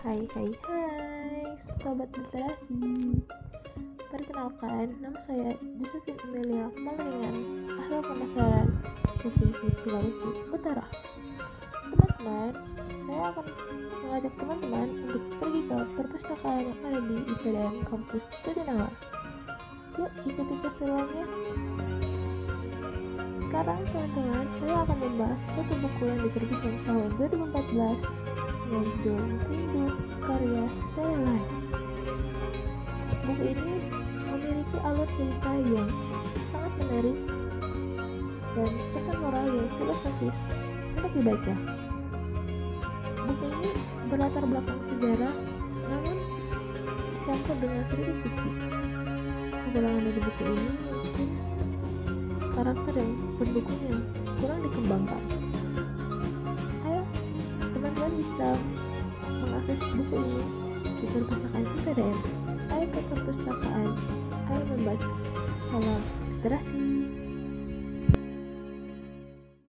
Hai Sobat Literasi. Perkenalkan, nama saya Josephine Amelia Maleringan, asal Pamekaran, Provinsi Sulawesi Utara. Teman-teman, saya akan mengajak teman-teman untuk pergi ke perpustakaan yang ada di IPDN Kampus Jatinangor. Yuk ikuti keseruannya. Sekarang teman-teman, saya akan membahas suatu buku yang diterbitkan tahun 2014 dengan judul Rindu karya Thailand. Buku ini memiliki alur cerita yang sangat menarik dan pesan moral yang filosofis untuk dibaca. Buku ini berlatar belakang sejarah, namun dicampur dengan sedikit fiksi. Kekurangan dari buku ini mungkin karakter yang pendukung yang kurang dikembangkan. Ayo, teman-teman bisa mengakses buku ini di perpustakaan IPDN. Ayo ke perpustakaan, ayo membaca. Salam literasi.